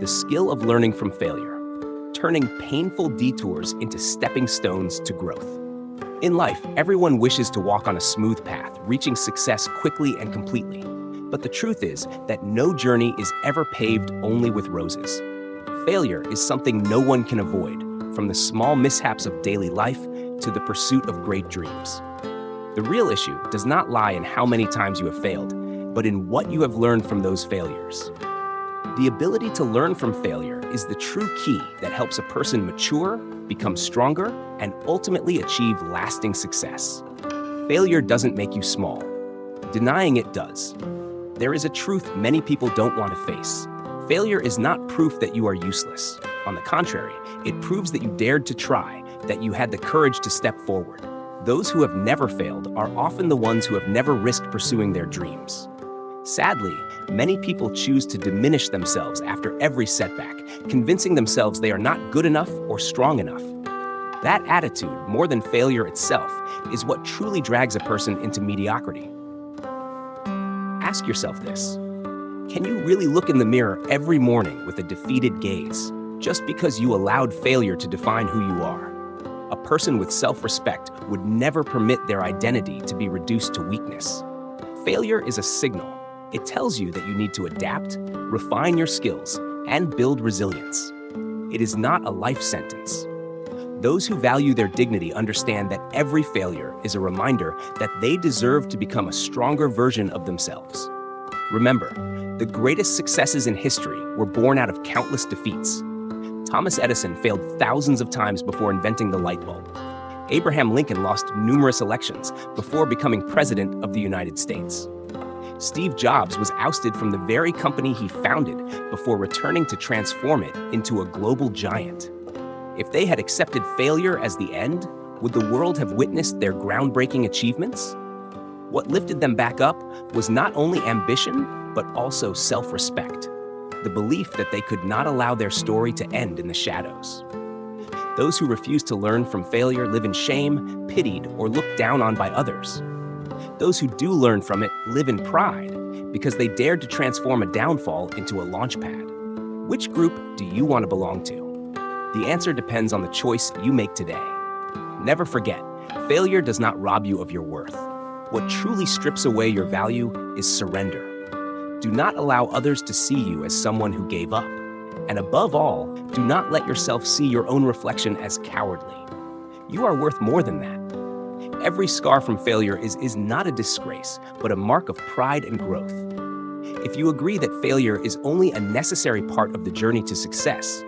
the skill of learning from failure, turning painful detours into stepping stones to growth. In life, everyone wishes to walk on a smooth path, reaching success quickly and completely. But the truth is that no journey is ever paved only with roses. Failure is something no one can avoid, from the small mishaps of daily life to the pursuit of great dreams. The real issue does not lie in how many times you have failed, but in what you have learned from those failures. The ability to learn from failure is the true key that helps a person mature, become stronger, and ultimately achieve lasting success. Failure doesn't make you small. Denying it does. There is a truth many people don't want to face. Failure is not proof that you are useless. On the contrary, it proves that you dared to try, that you had the courage to step forward. Those who have never failed are often the ones who have never risked pursuing their dreams. Sadly, many people choose to diminish themselves after every setback, convincing themselves they are not good enough or strong enough. That attitude, more than failure itself, is what truly drags a person into mediocrity. Ask yourself this: can you really look in the mirror every morning with a defeated gaze, just because you allowed failure to define who you are? A person with self-respect would never permit their identity to be reduced to weakness. Failure is a signal. It tells you that you need to adapt, refine your skills, and build resilience. It is not a life sentence. Those who value their dignity understand that every failure is a reminder that they deserve to become a stronger version of themselves. Remember, the greatest successes in history were born out of countless defeats. Thomas Edison failed thousands of times before inventing the light bulb. Abraham Lincoln lost numerous elections before becoming president of the United States. Steve Jobs was ousted from the very company he founded before returning to transform it into a global giant. If they had accepted failure as the end, would the world have witnessed their groundbreaking achievements? What lifted them back up was not only ambition, but also self-respect, the belief that they could not allow their story to end in the shadows. Those who refuse to learn from failure live in shame, pitied, or looked down on by others. Those who do learn from it live in pride because they dared to transform a downfall into a launchpad. Which group do you want to belong to? The answer depends on the choice you make today. Never forget, failure does not rob you of your worth. What truly strips away your value is surrender. Do not allow others to see you as someone who gave up. And above all, do not let yourself see your own reflection as cowardly. You are worth more than that. Every scar from failure is not a disgrace, but a mark of pride and growth. If you agree that failure is only a necessary part of the journey to success,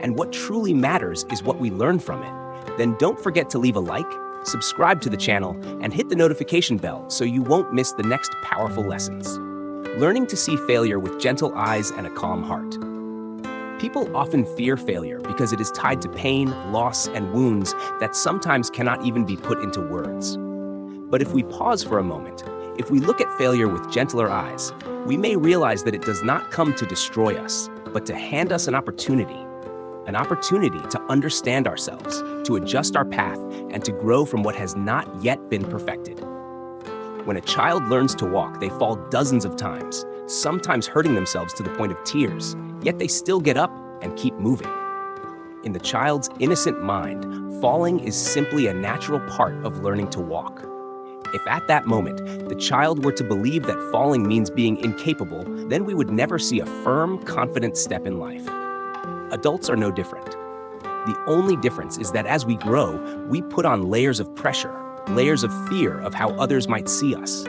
and what truly matters is what we learn from it, then don't forget to leave a like, subscribe to the channel, and hit the notification bell so you won't miss the next powerful lessons. Learning to see failure with gentle eyes and a calm heart. People often fear failure because it is tied to pain, loss, and wounds that sometimes cannot even be put into words. But if we pause for a moment, if we look at failure with gentler eyes, we may realize that it does not come to destroy us, but to hand us an opportunity to understand ourselves, to adjust our path, and to grow from what has not yet been perfected. When a child learns to walk, they fall dozens of times, sometimes hurting themselves to the point of tears, yet they still get up and keep moving. In the child's innocent mind, falling is simply a natural part of learning to walk. If at that moment, the child were to believe that falling means being incapable, then we would never see a firm, confident step in life. Adults are no different. The only difference is that as we grow, we put on layers of pressure, layers of fear of how others might see us.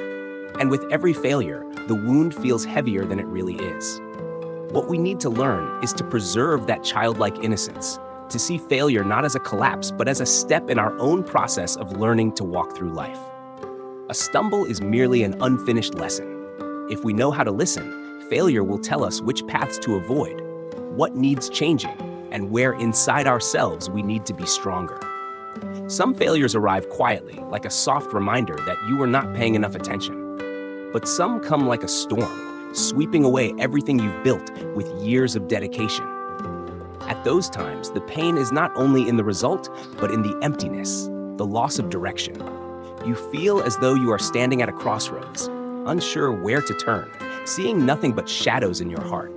And with every failure, the wound feels heavier than it really is. What we need to learn is to preserve that childlike innocence, to see failure not as a collapse, but as a step in our own process of learning to walk through life. A stumble is merely an unfinished lesson. If we know how to listen, failure will tell us which paths to avoid, what needs changing, and where inside ourselves we need to be stronger. Some failures arrive quietly, like a soft reminder that you were not paying enough attention. But some come like a storm, sweeping away everything you've built with years of dedication. At those times, the pain is not only in the result, but in the emptiness, the loss of direction. You feel as though you are standing at a crossroads, unsure where to turn, seeing nothing but shadows in your heart.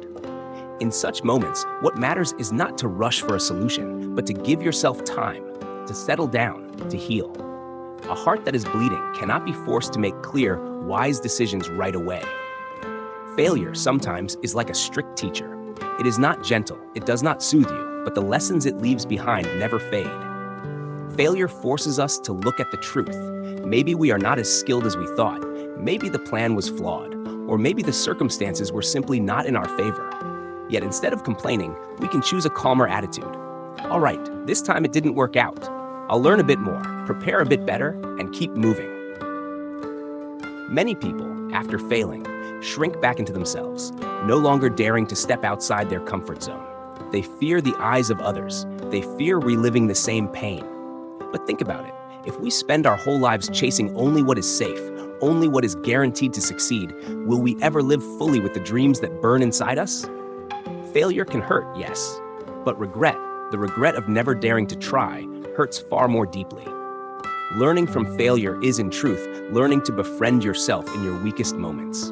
In such moments, what matters is not to rush for a solution, but to give yourself time, to settle down, to heal. A heart that is bleeding cannot be forced to make clear, wise decisions right away. Failure sometimes is like a strict teacher. It is not gentle, it does not soothe you, but the lessons it leaves behind never fade. Failure forces us to look at the truth. Maybe we are not as skilled as we thought. Maybe the plan was flawed, or maybe the circumstances were simply not in our favor. Yet instead of complaining, we can choose a calmer attitude. All right, this time it didn't work out. I'll learn a bit more, prepare a bit better, and keep moving. Many people, after failing, shrink back into themselves, no longer daring to step outside their comfort zone. They fear the eyes of others. They fear reliving the same pain. But think about it. If we spend our whole lives chasing only what is safe, only what is guaranteed to succeed, will we ever live fully with the dreams that burn inside us? Failure can hurt, yes, but regret, the regret of never daring to try, hurts far more deeply. Learning from failure is, in truth, learning to befriend yourself in your weakest moments.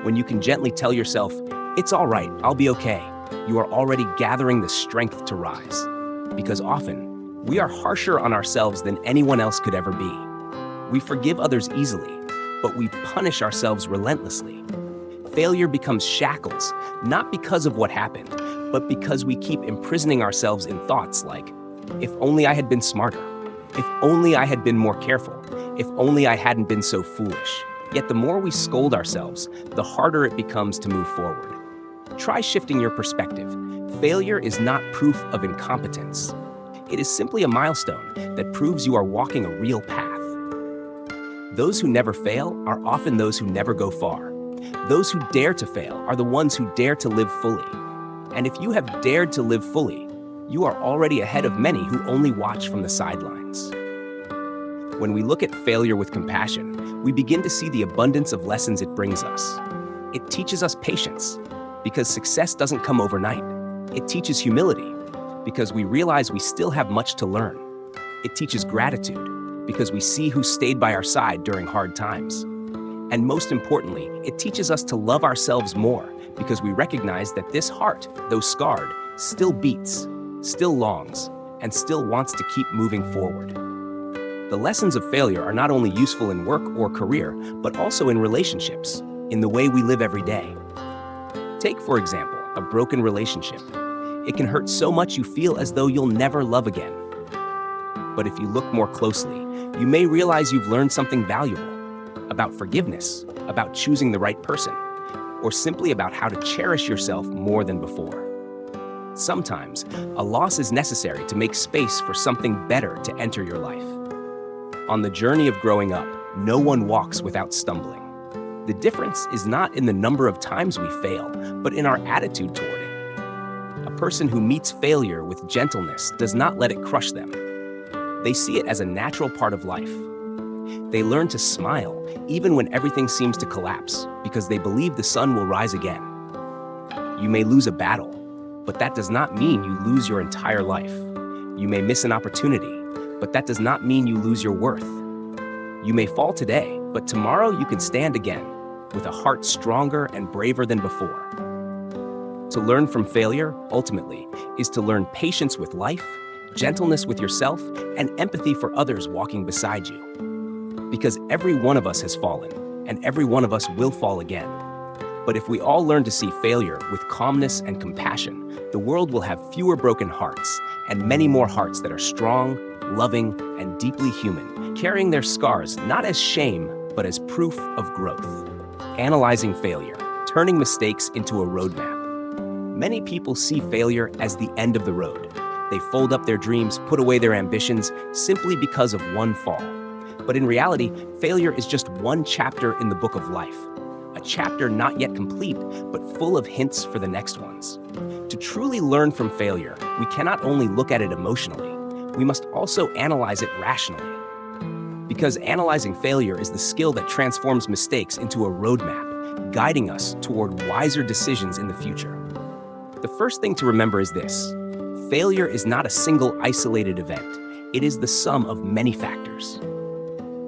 When you can gently tell yourself, "It's all right, I'll be okay," you are already gathering the strength to rise. Because often, we are harsher on ourselves than anyone else could ever be. We forgive others easily, but we punish ourselves relentlessly. Failure becomes shackles, not because of what happened, but because we keep imprisoning ourselves in thoughts like, "If only I had been smarter. If only I had been more careful. If only I hadn't been so foolish." Yet the more we scold ourselves, the harder it becomes to move forward. Try shifting your perspective. Failure is not proof of incompetence. It is simply a milestone that proves you are walking a real path. Those who never fail are often those who never go far. Those who dare to fail are the ones who dare to live fully. And if you have dared to live fully, you are already ahead of many who only watch from the sidelines. When we look at failure with compassion, we begin to see the abundance of lessons it brings us. It teaches us patience, because success doesn't come overnight. It teaches humility, because we realize we still have much to learn. It teaches gratitude, because we see who stayed by our side during hard times. And most importantly, it teaches us to love ourselves more, because we recognize that this heart, though scarred, still beats, still longs, and still wants to keep moving forward. The lessons of failure are not only useful in work or career, but also in relationships, in the way we live every day. Take, for example, a broken relationship. It can hurt so much you feel as though you'll never love again. But if you look more closely, you may realize you've learned something valuable about forgiveness, about choosing the right person, or simply about how to cherish yourself more than before. Sometimes, a loss is necessary to make space for something better to enter your life. On the journey of growing up, no one walks without stumbling. The difference is not in the number of times we fail, but in our attitude toward it. A person who meets failure with gentleness does not let it crush them. They see it as a natural part of life. They learn to smile even when everything seems to collapse, because they believe the sun will rise again. You may lose a battle, but that does not mean you lose your entire life. You may miss an opportunity, but that does not mean you lose your worth. You may fall today, but tomorrow you can stand again, with a heart stronger and braver than before. To learn from failure, ultimately, is to learn patience with life, gentleness with yourself, and empathy for others walking beside you. Because every one of us has fallen, and every one of us will fall again. But if we all learn to see failure with calmness and compassion, the world will have fewer broken hearts, and many more hearts that are strong, loving, and deeply human, carrying their scars not as shame, but as proof of growth. Analyzing failure, turning mistakes into a roadmap. Many people see failure as the end of the road. They fold up their dreams, put away their ambitions, simply because of one fall. But in reality, failure is just one chapter in the book of life. A chapter not yet complete, but full of hints for the next ones. To truly learn from failure, we cannot only look at it emotionally, we must also analyze it rationally. Because analyzing failure is the skill that transforms mistakes into a roadmap, guiding us toward wiser decisions in the future. The first thing to remember is this: failure is not a single isolated event. It is the sum of many factors.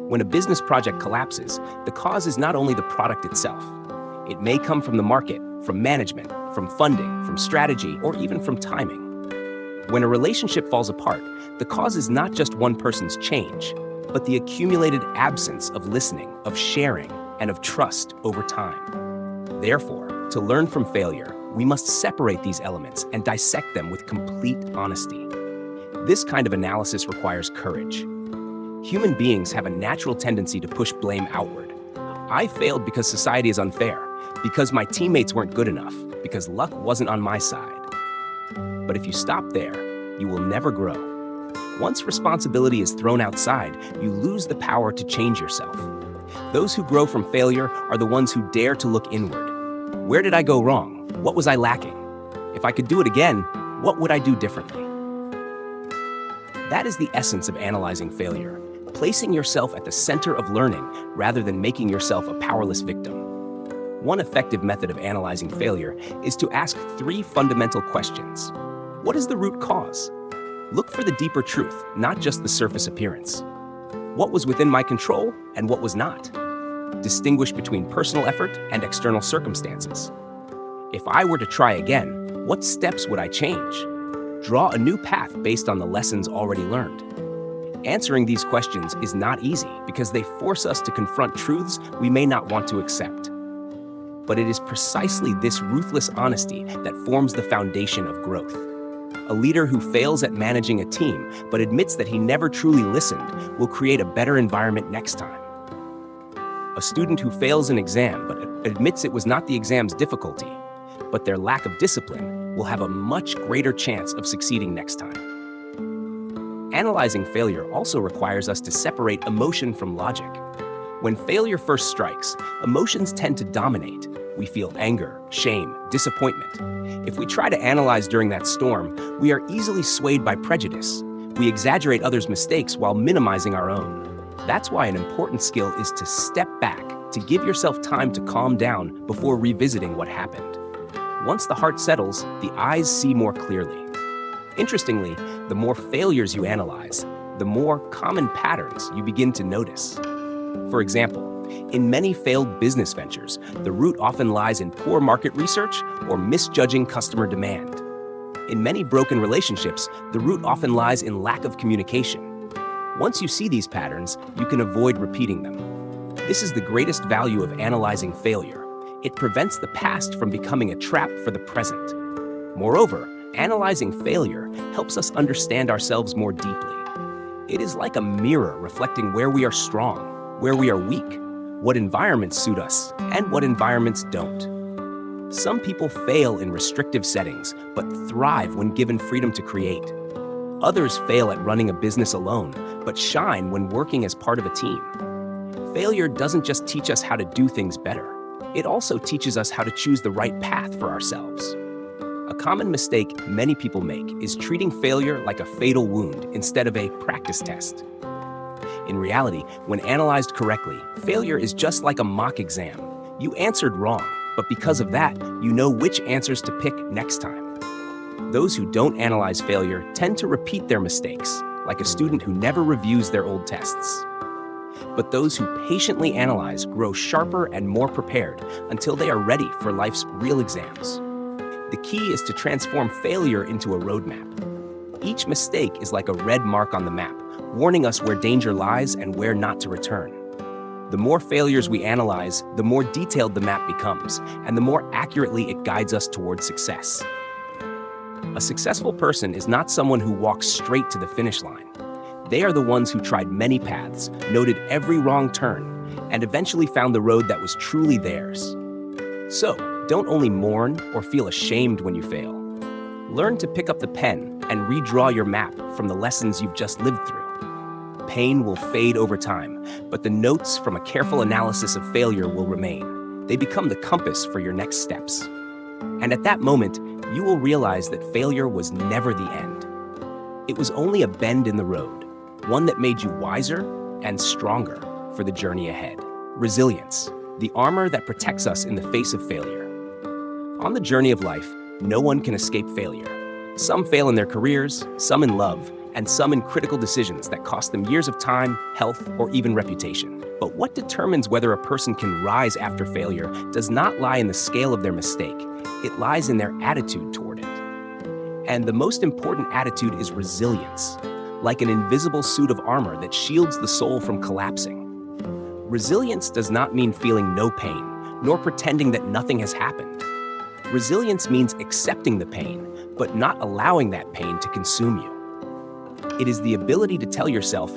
When a business project collapses, the cause is not only the product itself. It may come from the market, from management, from funding, from strategy, or even from timing. When a relationship falls apart, the cause is not just one person's change, but the accumulated absence of listening, of sharing, and of trust over time. Therefore, to learn from failure, we must separate these elements and dissect them with complete honesty. This kind of analysis requires courage. Human beings have a natural tendency to push blame outward. I failed because society is unfair, because my teammates weren't good enough, because luck wasn't on my side. But if you stop there, you will never grow. Once responsibility is thrown outside, you lose the power to change yourself. Those who grow from failure are the ones who dare to look inward. Where did I go wrong? What was I lacking? If I could do it again, what would I do differently? That is the essence of analyzing failure, placing yourself at the center of learning rather than making yourself a powerless victim. One effective method of analyzing failure is to ask 3 fundamental questions. What is the root cause? Look for the deeper truth, not just the surface appearance. What was within my control and what was not? Distinguish between personal effort and external circumstances. If I were to try again, what steps would I change? Draw a new path based on the lessons already learned. Answering these questions is not easy because they force us to confront truths we may not want to accept. But it is precisely this ruthless honesty that forms the foundation of growth. A leader who fails at managing a team but admits that he never truly listened will create a better environment next time. A student who fails an exam but admits it was not the exam's difficulty, but their lack of discipline will have a much greater chance of succeeding next time. Analyzing failure also requires us to separate emotion from logic. When failure first strikes, emotions tend to dominate. We feel anger, shame, disappointment. If we try to analyze during that storm, we are easily swayed by prejudice. We exaggerate others' mistakes while minimizing our own. That's why an important skill is to step back, to give yourself time to calm down before revisiting what happened. Once the heart settles, the eyes see more clearly. Interestingly, the more failures you analyze, the more common patterns you begin to notice. For example, in many failed business ventures, the root often lies in poor market research or misjudging customer demand. In many broken relationships, the root often lies in lack of communication. Once you see these patterns, you can avoid repeating them. This is the greatest value of analyzing failure. It prevents the past from becoming a trap for the present. Moreover, analyzing failure helps us understand ourselves more deeply. It is like a mirror reflecting where we are strong, where we are weak, what environments suit us, and what environments don't. Some people fail in restrictive settings, but thrive when given freedom to create. Others fail at running a business alone, but shine when working as part of a team. Failure doesn't just teach us how to do things better. It also teaches us how to choose the right path for ourselves. A common mistake many people make is treating failure like a fatal wound instead of a practice test. In reality, when analyzed correctly, failure is just like a mock exam. You answered wrong, but because of that, you know which answers to pick next time. Those who don't analyze failure tend to repeat their mistakes, like a student who never reviews their old tests. But those who patiently analyze grow sharper and more prepared until they are ready for life's real exams. The key is to transform failure into a roadmap. Each mistake is like a red mark on the map, warning us where danger lies and where not to return. The more failures we analyze, the more detailed the map becomes, and the more accurately it guides us towards success. A successful person is not someone who walks straight to the finish line. They are the ones who tried many paths, noted every wrong turn, and eventually found the road that was truly theirs. So, don't only mourn or feel ashamed when you fail. Learn to pick up the pen and redraw your map from the lessons you've just lived through. Pain will fade over time, but the notes from a careful analysis of failure will remain. They become the compass for your next steps. And at that moment, you will realize that failure was never the end. It was only a bend in the road, one that made you wiser and stronger for the journey ahead. Resilience, the armor that protects us in the face of failure. On the journey of life, no one can escape failure. Some fail in their careers, some in love, and some in critical decisions that cost them years of time, health, or even reputation. But what determines whether a person can rise after failure does not lie in the scale of their mistake. It lies in their attitude toward it. And the most important attitude is resilience, like an invisible suit of armor that shields the soul from collapsing. Resilience does not mean feeling no pain, nor pretending that nothing has happened. Resilience means accepting the pain, but not allowing that pain to consume you. It is the ability to tell yourself,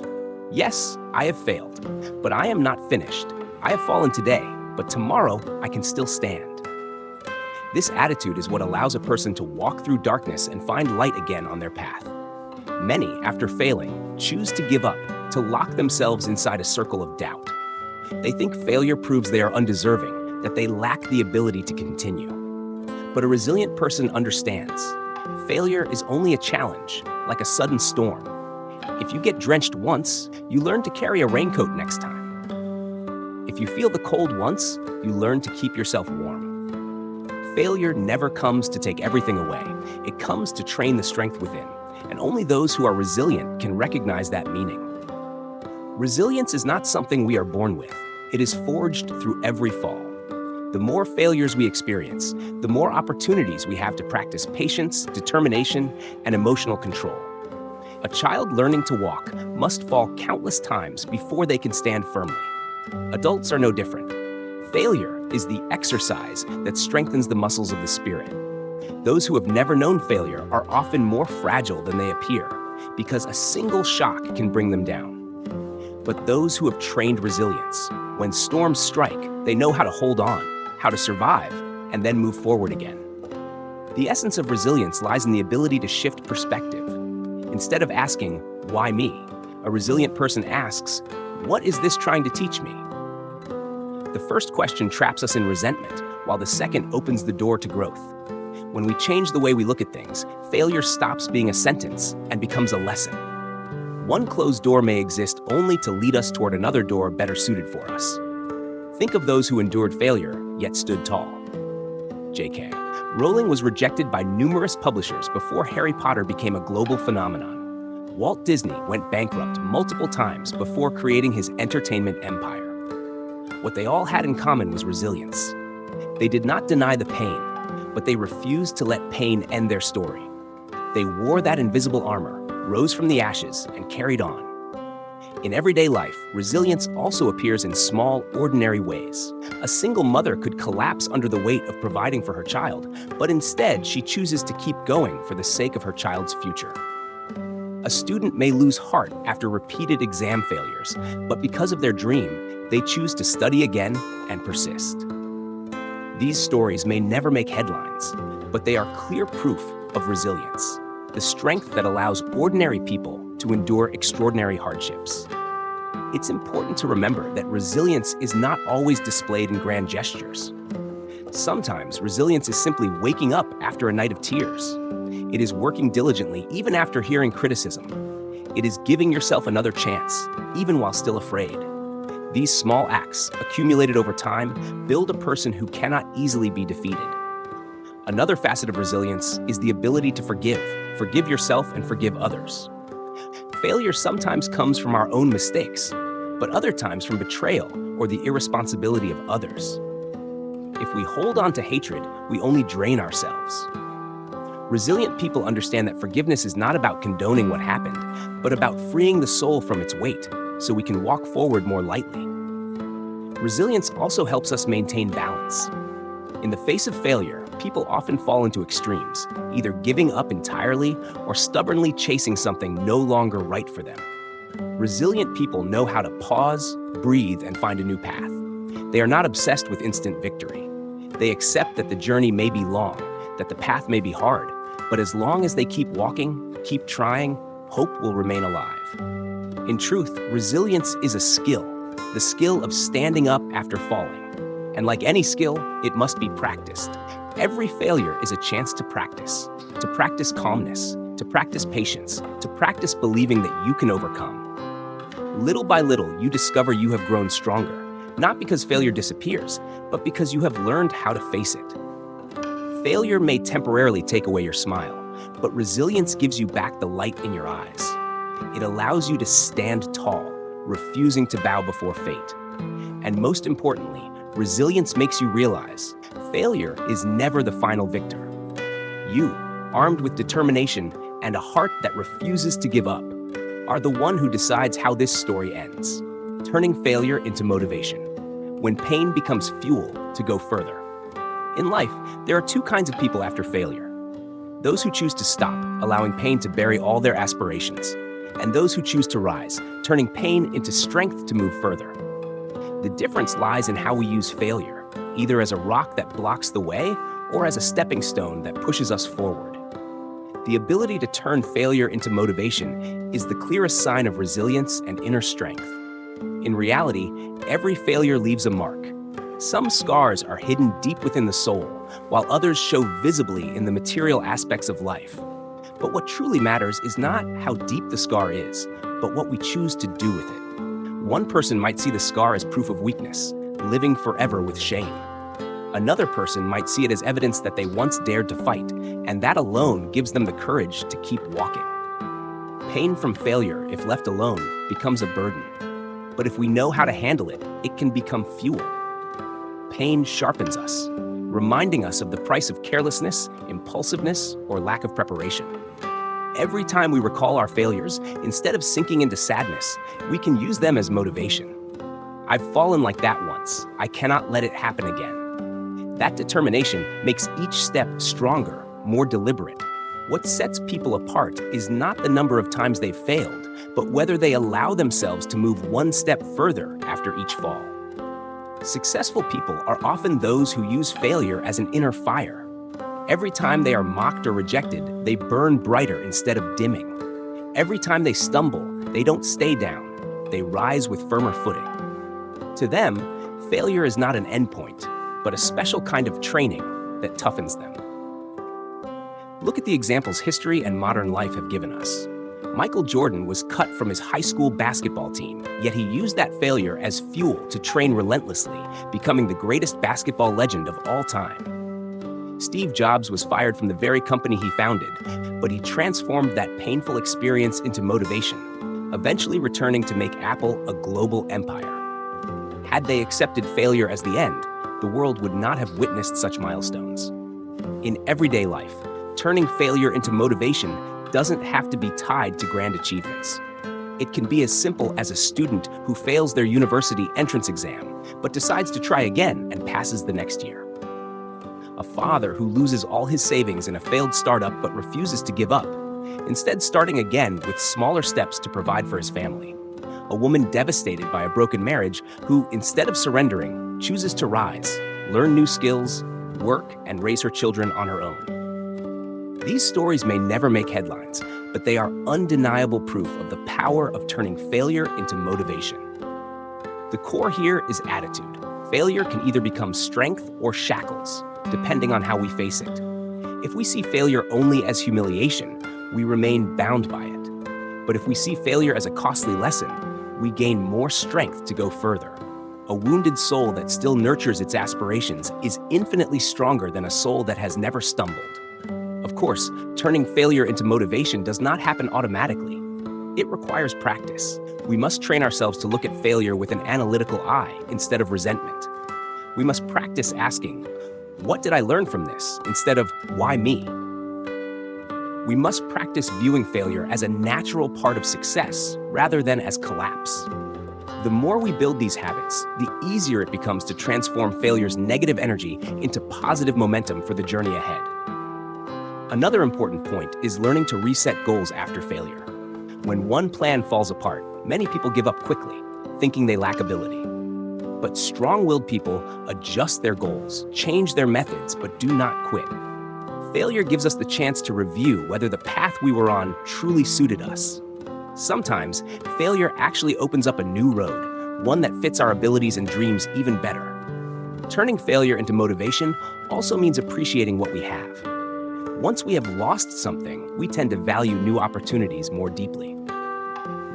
yes, I have failed, but I am not finished. I have fallen today, but tomorrow I can still stand. This attitude is what allows a person to walk through darkness and find light again on their path. Many, after failing, choose to give up, to lock themselves inside a circle of doubt. They think failure proves they are undeserving, that they lack the ability to continue. But a resilient person understands. Failure is only a challenge, like a sudden storm. If you get drenched once, you learn to carry a raincoat next time. If you feel the cold once, you learn to keep yourself warm. Failure never comes to take everything away. It comes to train the strength within, and only those who are resilient can recognize that meaning. Resilience is not something we are born with. It is forged through every fall. The more failures we experience, the more opportunities we have to practice patience, determination, and emotional control. A child learning to walk must fall countless times before they can stand firmly. Adults are no different. Failure is the exercise that strengthens the muscles of the spirit. Those who have never known failure are often more fragile than they appear, because a single shock can bring them down. But those who have trained resilience, when storms strike, they know how to hold on, how to survive, and then move forward again. The essence of resilience lies in the ability to shift perspective. Instead of asking, "Why me?" a resilient person asks, "What is this trying to teach me?" The first question traps us in resentment, while the second opens the door to growth. When we change the way we look at things, failure stops being a sentence and becomes a lesson. One closed door may exist only to lead us toward another door better suited for us. Think of those who endured failure, yet stood tall. J.K. Rowling was rejected by numerous publishers before Harry Potter became a global phenomenon. Walt Disney went bankrupt multiple times before creating his entertainment empire. What they all had in common was resilience. They did not deny the pain, but they refused to let pain end their story. They wore that invisible armor, rose from the ashes, and carried on. In everyday life, resilience also appears in small, ordinary ways. A single mother could collapse under the weight of providing for her child, but instead she chooses to keep going for the sake of her child's future. A student may lose heart after repeated exam failures, but because of their dream, they choose to study again and persist. These stories may never make headlines, but they are clear proof of resilience, the strength that allows ordinary people to endure extraordinary hardships. It's important to remember that resilience is not always displayed in grand gestures. Sometimes resilience is simply waking up after a night of tears. It is working diligently even after hearing criticism. It is giving yourself another chance, even while still afraid. These small acts, accumulated over time, build a person who cannot easily be defeated. Another facet of resilience is the ability to forgive yourself and forgive others. Failure sometimes comes from our own mistakes, but other times from betrayal or the irresponsibility of others. If we hold on to hatred, we only drain ourselves. Resilient people understand that forgiveness is not about condoning what happened, but about freeing the soul from its weight, so we can walk forward more lightly. Resilience also helps us maintain balance. In the face of failure, people often fall into extremes, either giving up entirely or stubbornly chasing something no longer right for them. Resilient people know how to pause, breathe, and find a new path. They are not obsessed with instant victory. They accept that the journey may be long, that the path may be hard, but as long as they keep walking, keep trying, hope will remain alive. In truth, resilience is a skill, the skill of standing up after falling. And like any skill, it must be practiced. Every failure is a chance to practice calmness, to practice patience, to practice believing that you can overcome. Little by little, you discover you have grown stronger, not because failure disappears, but because you have learned how to face it. Failure may temporarily take away your smile, but resilience gives you back the light in your eyes. It allows you to stand tall, refusing to bow before fate. And most importantly, resilience makes you realize failure is never the final victor. You, armed with determination and a heart that refuses to give up, are the one who decides how this story ends, turning failure into motivation, when pain becomes fuel to go further. In life, there are two kinds of people after failure. Those who choose to stop, allowing pain to bury all their aspirations, and those who choose to rise, turning pain into strength to move further. The difference lies in how we use failure, either as a rock that blocks the way or as a stepping stone that pushes us forward. The ability to turn failure into motivation is the clearest sign of resilience and inner strength. In reality, every failure leaves a mark. Some scars are hidden deep within the soul, while others show visibly in the material aspects of life. But what truly matters is not how deep the scar is, but what we choose to do with it. One person might see the scar as proof of weakness, living forever with shame. Another person might see it as evidence that they once dared to fight, and that alone gives them the courage to keep walking. Pain from failure, if left alone, becomes a burden. But if we know how to handle it, it can become fuel. Pain sharpens us, reminding us of the price of carelessness, impulsiveness, or lack of preparation. Every time we recall our failures, instead of sinking into sadness, we can use them as motivation. I've fallen like that once. I cannot let it happen again. That determination makes each step stronger, more deliberate. What sets people apart is not the number of times they've failed, but whether they allow themselves to move one step further after each fall. Successful people are often those who use failure as an inner fire. Every time they are mocked or rejected, they burn brighter instead of dimming. Every time they stumble, they don't stay down. They rise with firmer footing. To them, failure is not an endpoint, but a special kind of training that toughens them. Look at the examples history and modern life have given us. Michael Jordan was cut from his high school basketball team, yet he used that failure as fuel to train relentlessly, becoming the greatest basketball legend of all time. Steve Jobs was fired from the very company he founded, but he transformed that painful experience into motivation, eventually returning to make Apple a global empire. Had they accepted failure as the end, the world would not have witnessed such milestones. In everyday life, turning failure into motivation doesn't have to be tied to grand achievements. It can be as simple as a student who fails their university entrance exam, but decides to try again and passes the next year. A father who loses all his savings in a failed startup but refuses to give up, instead starting again with smaller steps to provide for his family. A woman devastated by a broken marriage who, instead of surrendering, chooses to rise, learn new skills, work, and raise her children on her own. These stories may never make headlines, but they are undeniable proof of the power of turning failure into motivation. The core here is attitude. Failure can either become strength or shackles, depending on how we face it. If we see failure only as humiliation, we remain bound by it. But if we see failure as a costly lesson, we gain more strength to go further. A wounded soul that still nurtures its aspirations is infinitely stronger than a soul that has never stumbled. Of course, turning failure into motivation does not happen automatically. It requires practice. We must train ourselves to look at failure with an analytical eye instead of resentment. We must practice asking, "What did I learn from this?" instead of "Why me?" We must practice viewing failure as a natural part of success rather than as collapse. The more we build these habits, the easier it becomes to transform failure's negative energy into positive momentum for the journey ahead. Another important point is learning to reset goals after failure. When one plan falls apart, many people give up quickly, thinking they lack ability. But strong-willed people adjust their goals, change their methods, but do not quit. Failure gives us the chance to review whether the path we were on truly suited us. Sometimes, failure actually opens up a new road, one that fits our abilities and dreams even better. Turning failure into motivation also means appreciating what we have. Once we have lost something, we tend to value new opportunities more deeply.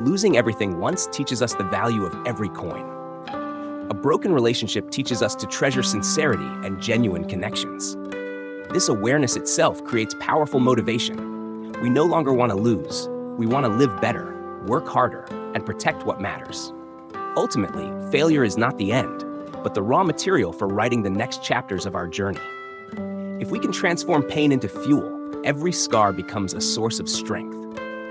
Losing everything once teaches us the value of every coin. A broken relationship teaches us to treasure sincerity and genuine connections. This awareness itself creates powerful motivation. We no longer want to lose. We want to live better, work harder, and protect what matters. Ultimately, failure is not the end, but the raw material for writing the next chapters of our journey. If we can transform pain into fuel, every scar becomes a source of strength.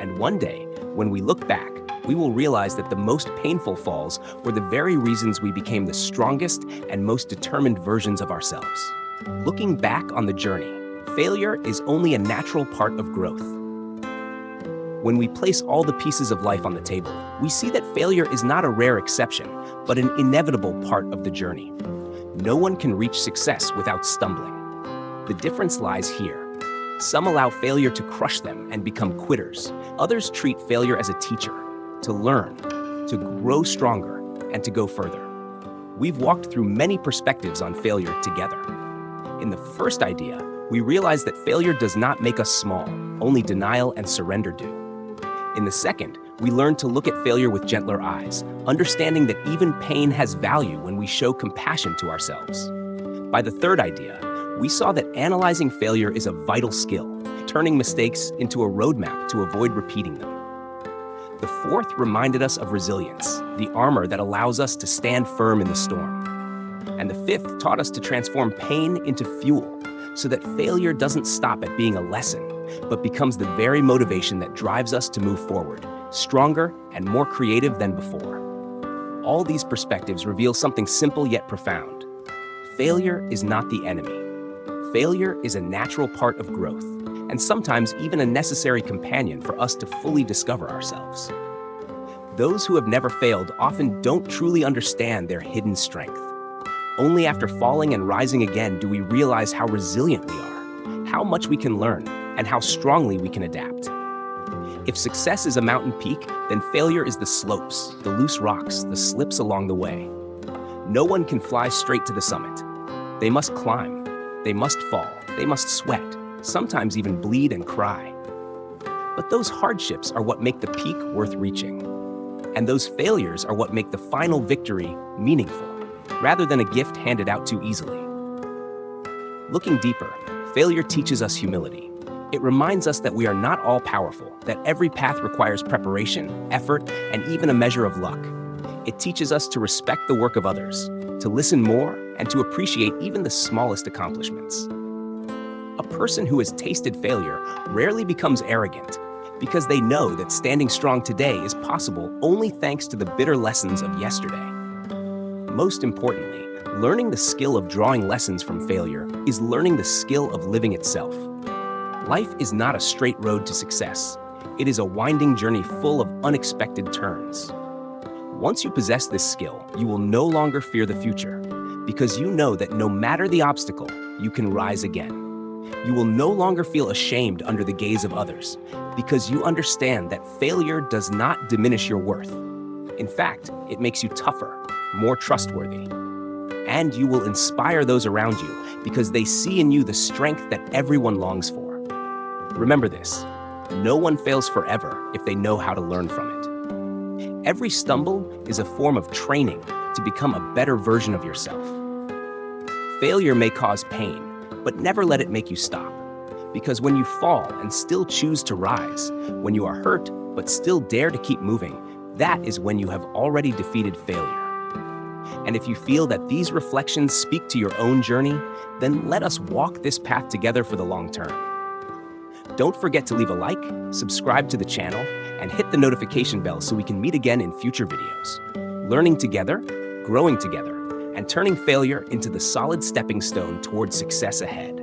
And one day, when we look back, we will realize that the most painful falls were the very reasons we became the strongest and most determined versions of ourselves. Looking back on the journey, failure is only a natural part of growth. When we place all the pieces of life on the table, we see that failure is not a rare exception, but an inevitable part of the journey. No one can reach success without stumbling. The difference lies here. Some allow failure to crush them and become quitters. Others treat failure as a teacher, to learn, to grow stronger, and to go further. We've walked through many perspectives on failure together. In the first idea, we realized that failure does not make us small, only denial and surrender do. In the second, we learned to look at failure with gentler eyes, understanding that even pain has value when we show compassion to ourselves. By the third idea, we saw that analyzing failure is a vital skill, turning mistakes into a roadmap to avoid repeating them. The fourth reminded us of resilience, the armor that allows us to stand firm in the storm. And the fifth taught us to transform pain into fuel, so that failure doesn't stop at being a lesson, but becomes the very motivation that drives us to move forward, stronger and more creative than before. All these perspectives reveal something simple yet profound. Failure is not the enemy. Failure is a natural part of growth, and sometimes even a necessary companion for us to fully discover ourselves. Those who have never failed often don't truly understand their hidden strength. Only after falling and rising again do we realize how resilient we are, how much we can learn, and how strongly we can adapt. If success is a mountain peak, then failure is the slopes, the loose rocks, the slips along the way. No one can fly straight to the summit. They must climb, they must fall, they must sweat, sometimes even bleed and cry. But those hardships are what make the peak worth reaching. And those failures are what make the final victory meaningful, rather than a gift handed out too easily. Looking deeper, failure teaches us humility. It reminds us that we are not all powerful, that every path requires preparation, effort, and even a measure of luck. It teaches us to respect the work of others, to listen more, and to appreciate even the smallest accomplishments. A person who has tasted failure rarely becomes arrogant, because they know that standing strong today is possible only thanks to the bitter lessons of yesterday. Most importantly, learning the skill of drawing lessons from failure is learning the skill of living itself. Life is not a straight road to success. It is a winding journey full of unexpected turns. Once you possess this skill, you will no longer fear the future, because you know that no matter the obstacle, you can rise again. You will no longer feel ashamed under the gaze of others, because you understand that failure does not diminish your worth. In fact, it makes you tougher, more trustworthy. And you will inspire those around you because they see in you the strength that everyone longs for. Remember this, no one fails forever if they know how to learn from it. Every stumble is a form of training to become a better version of yourself. Failure may cause pain, but never let it make you stop. Because when you fall and still choose to rise, when you are hurt but still dare to keep moving, that is when you have already defeated failure. And if you feel that these reflections speak to your own journey, then let us walk this path together for the long term. Don't forget to leave a like, subscribe to the channel, and hit the notification bell so we can meet again in future videos. Learning together, growing together, and turning failure into the solid stepping stone towards success ahead.